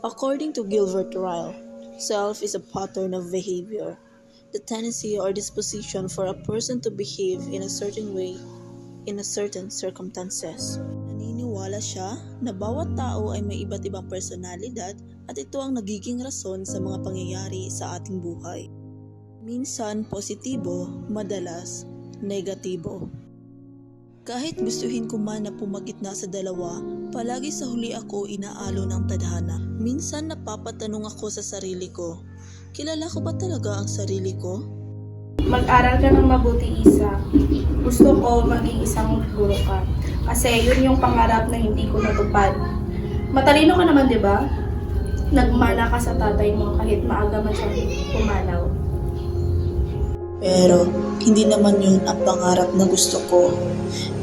According to Gilbert Ryle, self is a pattern of behavior, the tendency or disposition for a person to behave in a certain way in a certain circumstances. Naniniwala siya na bawat tao ay may iba't ibang personalidad at ito ang nagiging rason sa mga pangyayari sa ating buhay. Minsan positibo, madalas negatibo. Kahit gustuhin ko man na pumagitna sa dalawa, palagi sa huli ako inaalo ng tadhana. Minsan napapatanong ako sa sarili ko, kilala ko ba talaga ang sarili ko? Mag-aral ka ng mabuti, Isa. Gusto ko maging isang guro ka. Kasi yun yung pangarap na hindi ko natupad. Matalino ka naman, di ba? Nagmana ka sa tatay mo kahit maaga man siya pumanaw. Pero hindi naman yun ang pangarap na gusto ko.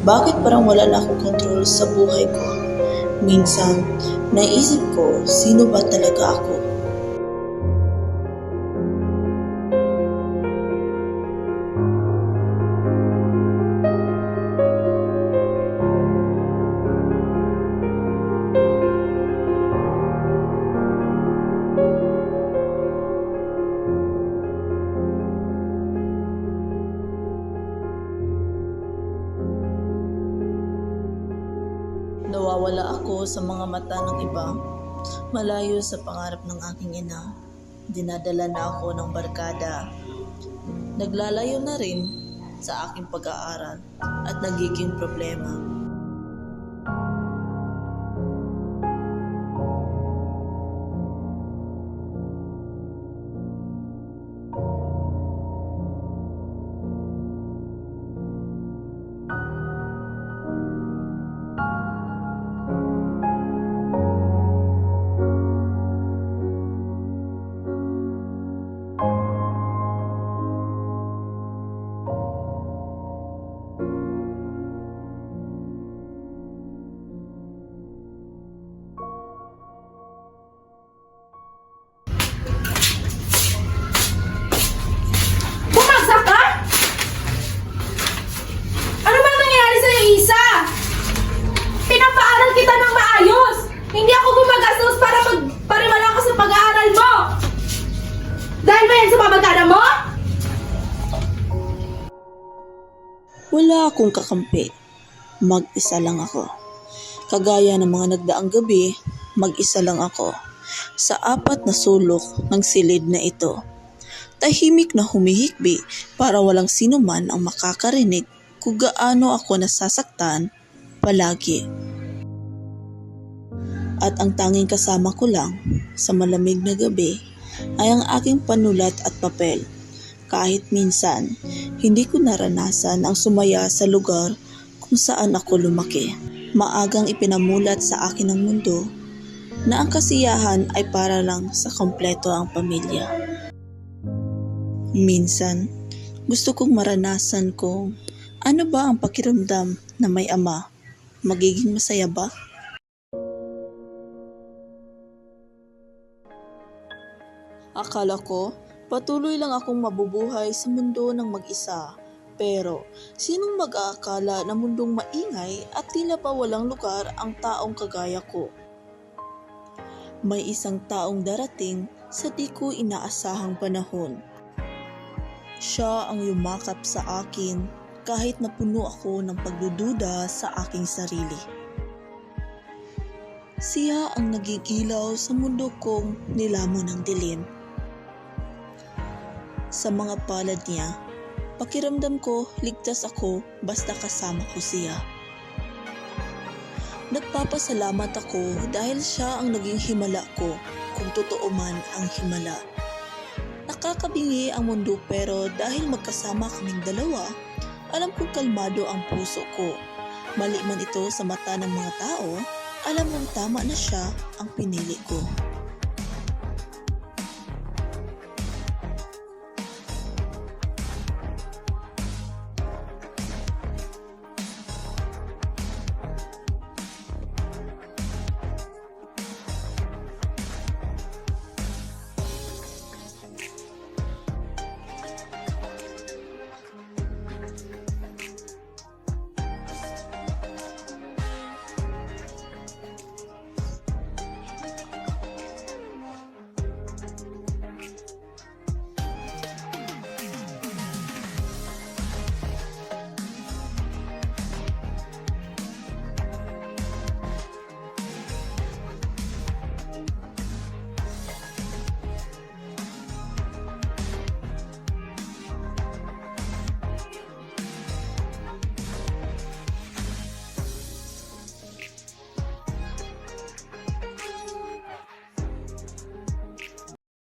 Bakit parang wala na akong kontrol sa buhay ko? Minsan, naisip ko, sino ba talaga ako? Nawawala ako sa mga mata ng iba, malayo sa pangarap ng aking ina. Dinadala na ako ng barkada. Naglalayo na rin sa aking pag-aaral at nagiging problema. Bumagsak ka? Ano ba nangyayari sa'yo, Isa? Pinapaaral kita ng maayos. Hindi ako gumagastos para magparimala ka sa pag-aaral mo. Dahil ba yan sa pamagana mo? Wala akong kakampi. Mag-isa lang ako. Kagaya ng mga nagdaang gabi, mag-isa lang ako. Sa 4 na sulok ng silid na ito. Tahimik na humihikbi para walang sino man ang makakarinig kung gaano ako nasasaktan palagi. At ang tanging kasama ko lang sa malamig na gabi ay ang aking panulat at papel. Kahit minsan, hindi ko naranasan ang sumaya sa lugar kung saan ako lumaki. Maagang ipinamulat sa akin ng mundo na ang kasiyahan ay para lang sa kompleto ang pamilya. Minsan, gusto kong maranasan kung ano ba ang pakiramdam na may ama. Magiging masaya ba? Akala ko, patuloy lang akong mabubuhay sa mundo ng mag-isa. Pero, sinong mag-aakala na mundong maingay at tila pa walang lugar ang taong kagaya ko? May isang taong darating sa di ko inaasahang panahon. Siya ang yumakap sa akin kahit napuno ako ng pagdududa sa aking sarili. Siya ang naging ilaw sa mundo kong nilamon ng dilim. Sa mga palad niya, pakiramdam ko ligtas ako basta kasama ko siya. Nagpapasalamat ako dahil siya ang naging himala ko kung totoo man ang himala. Nakakabingi ang mundo pero dahil magkasama kaming dalawa, alam kong kalmado ang puso ko. Mali man ito sa mata ng mga tao, alam kong tama na siya ang pinili ko.